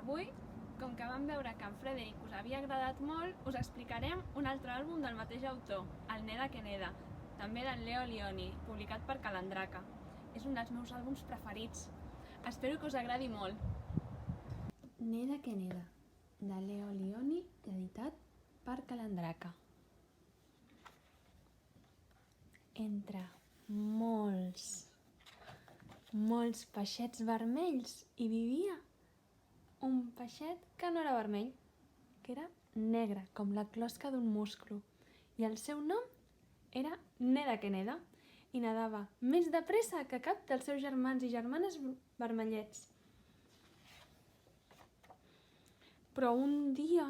Avui, com que vam veure que en Frederic us havia agradat molt, us explicarem un altre àlbum del mateix autor, el Neda que Neda, també d'en Leo Lionni, publicat per Calandraca. És un dels meus àlbums preferits. Espero que us agradi molt. Neda que Neda, de Leo Lionni, editat per Calandraca. Entre molts peixets vermells hi vivia un peixet que no era vermell, que era negre, com la closca d'un musclo. I el seu nom era Neda que Neda, i nedava més de pressa que cap dels seus germans i germanes vermellets. Però un dia,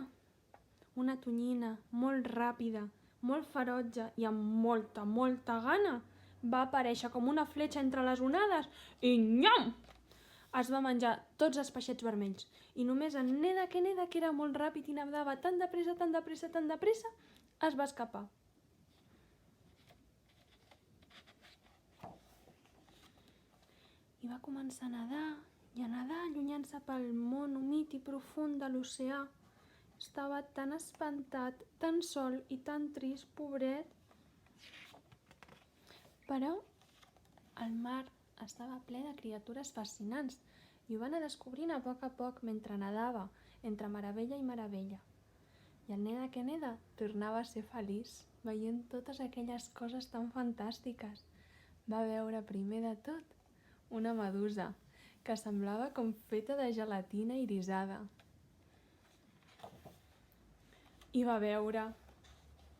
una tonyina molt ràpida, molt ferotge i amb molta gana, va aparèixer com una fletxa entre les onades i nyam! Es va menjar tots els peixets vermells i només en Neda, que era molt ràpid i nedava tan de pressa, es va escapar. I va començar a nedar i a nedar, allunyant-se pel món humit i profund de l'oceà. Estava tan espantat, tan sol i tan trist, pobret. Però el mar estava ple de criatures fascinants i ho va anar descobrint a poc mentre nedava, entre meravella i meravella. I el Neda que Neda tornava a ser feliç, veient totes aquelles coses tan fantàstiques. Va veure primer de tot una medusa, que semblava com feta de gelatina irisada. I va veure,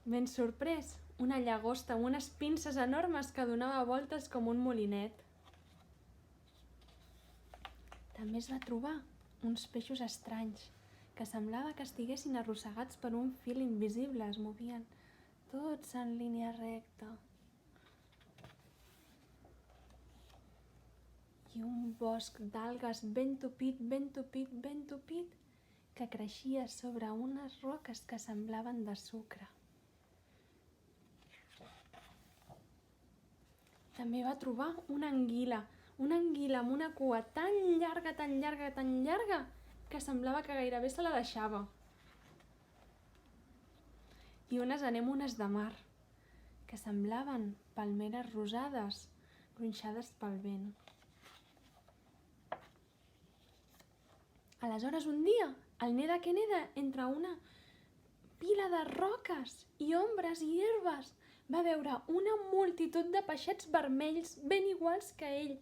ben sorprès, una llagosta amb unes pinces enormes que donava voltes com un molinet. També es va trobar uns peixos estranys, que semblava que estiguessin arrossegats per un fil invisible, es movien tots en línia recta. I un bosc d'algues ben tupit, que creixia sobre unes roques que semblaven de sucre. També va trobar una anguila amb una cua tan llarga, que semblava que gairebé se la deixava. I unes anemones de mar, que semblaven palmeres rosades, gronxades pel vent. Aleshores, un dia, el Neda que Neda, entre una pila de roques i ombres i herbes, va veure una multitud de peixets vermells ben iguals que ell.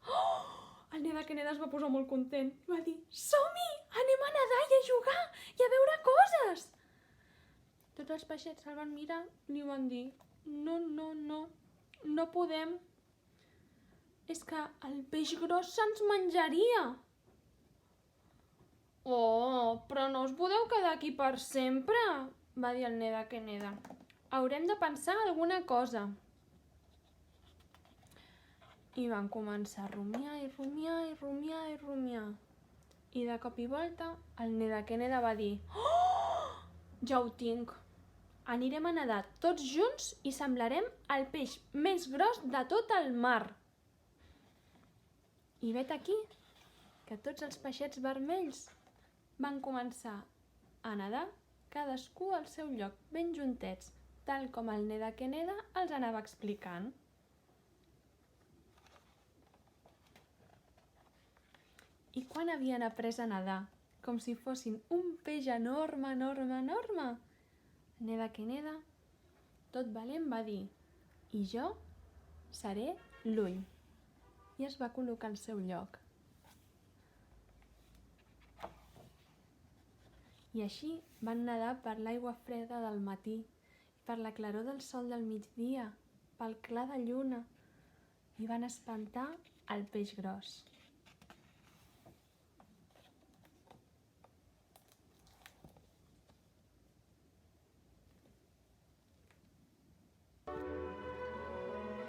Oh! El Neda que Neda es va posar molt content. Va dir, som-hi! Anem a nedar i a jugar i a veure coses! Tots els peixets se'l van mirar i li van dir, no podem. És que el peix gros se'ns menjaria. Oh, però no us podeu quedar aquí per sempre, va dir el Neda que Neda. Haurem de pensar alguna cosa. I van començar a rumiar. I de cop i volta el Neda que Neda va dir, oh, ja ho tinc. Anirem a nedar tots junts i semblarem el peix més gros de tot el mar. I vet aquí que tots els peixets vermells van començar a nedar, cadascú al seu lloc, ben juntets, tal com el Neda que Neda els anava explicant. I quan havien après a nedar, com si fossin un peix enorme, Neda que Neda, tot valent, va dir, i jo seré l'ull. I es va col·locar al seu lloc. I així van nedar per l'aigua freda del matí, per la claror del sol del migdia, pel clar de lluna, i van espantar el peix gros.